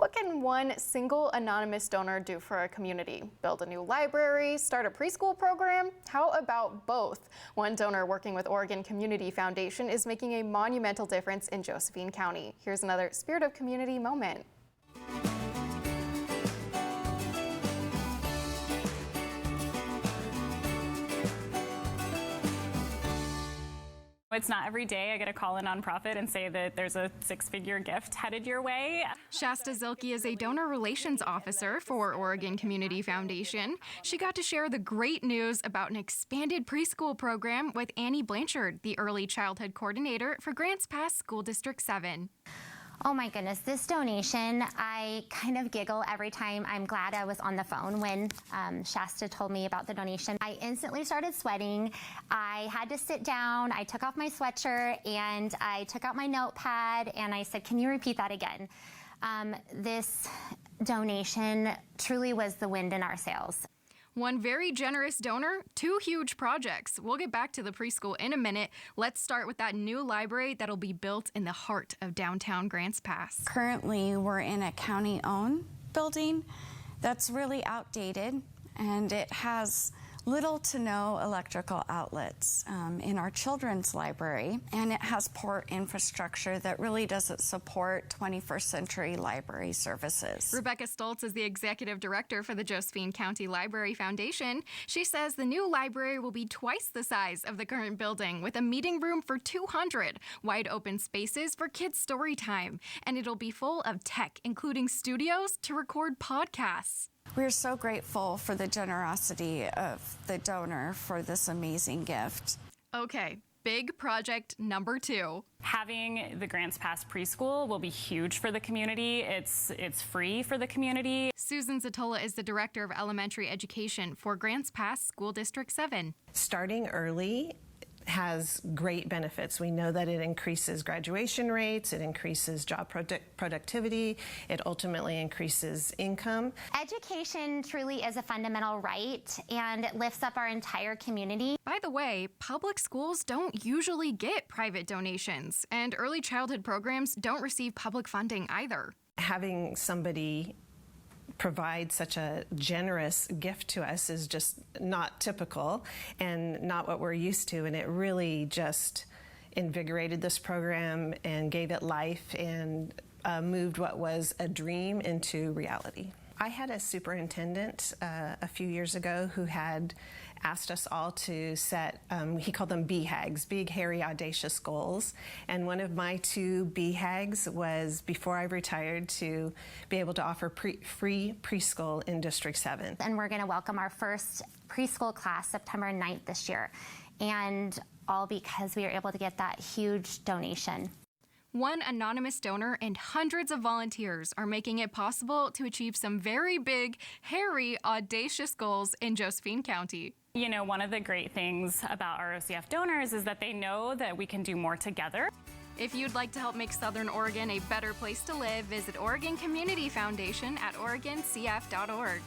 What can one single anonymous donor do for a community? Build a new library, start a preschool program? How about both? One donor working with Oregon Community Foundation is making a monumental difference in Josephine County. Here's another Spirit of Community moment. It's not every day I get a call a nonprofit and say that there's a six-figure gift headed your way. Shasta Zilke is a donor relations officer for Oregon Community Foundation. She got to share the great news about an expanded preschool program with Annie Blanchard, the early childhood coordinator for Grants Pass School District 7. Oh my goodness, this donation, I kind of giggle every time. I'm glad I was on the phone when Shasta told me about the donation. I instantly started sweating. I had to sit down, I took off my sweatshirt, and I took out my notepad, and I said, can you repeat that again? This donation truly was the wind in our sails. One very generous donor, two huge projects. We'll get back to the preschool in a minute. Let's start with that new library that'll be built in the heart of downtown Grants Pass. Currently, we're in a county-owned building that's really outdated, and it has little to no electrical outlets in our children's library, and it has poor infrastructure that really doesn't support 21st century library services. Rebecca Stoltz is the executive director for the Josephine County Library Foundation. She says the new library will be twice the size of the current building, with a meeting room for 200, wide open spaces for kids' story time, and it'll be full of tech, including studios to record podcasts. We're so grateful for the generosity of the donor for this amazing gift. Okay, big project number 2. Having the Grants Pass preschool will be huge for the community. It's free for the community. Susan Zatola is the director of elementary education for Grants Pass School District 7. Starting early has great benefits. We know that it increases graduation rates, it increases job productivity, it ultimately increases income. Education truly is a fundamental right, and it lifts up our entire community. By the way, public schools don't usually get private donations, and early childhood programs don't receive public funding either. Having somebody provide such a generous gift to us is just not typical and not what we're used to, and it really just invigorated this program and gave it life and moved what was a dream into reality. I had a superintendent a few years ago who had asked us all to set, he called them BHAGs, big, hairy, audacious goals. And one of my 2 BHAGs was, before I retired, to be able to offer free preschool in District 7. And we're going to welcome our first preschool class September 9th this year. And all because we were able to get that huge donation. One anonymous donor and hundreds of volunteers are making it possible to achieve some very big, hairy, audacious goals in Josephine County. You know, one of the great things about our OCF donors is that they know that we can do more together. If you'd like to help make Southern Oregon a better place to live, visit Oregon Community Foundation at OregonCF.org.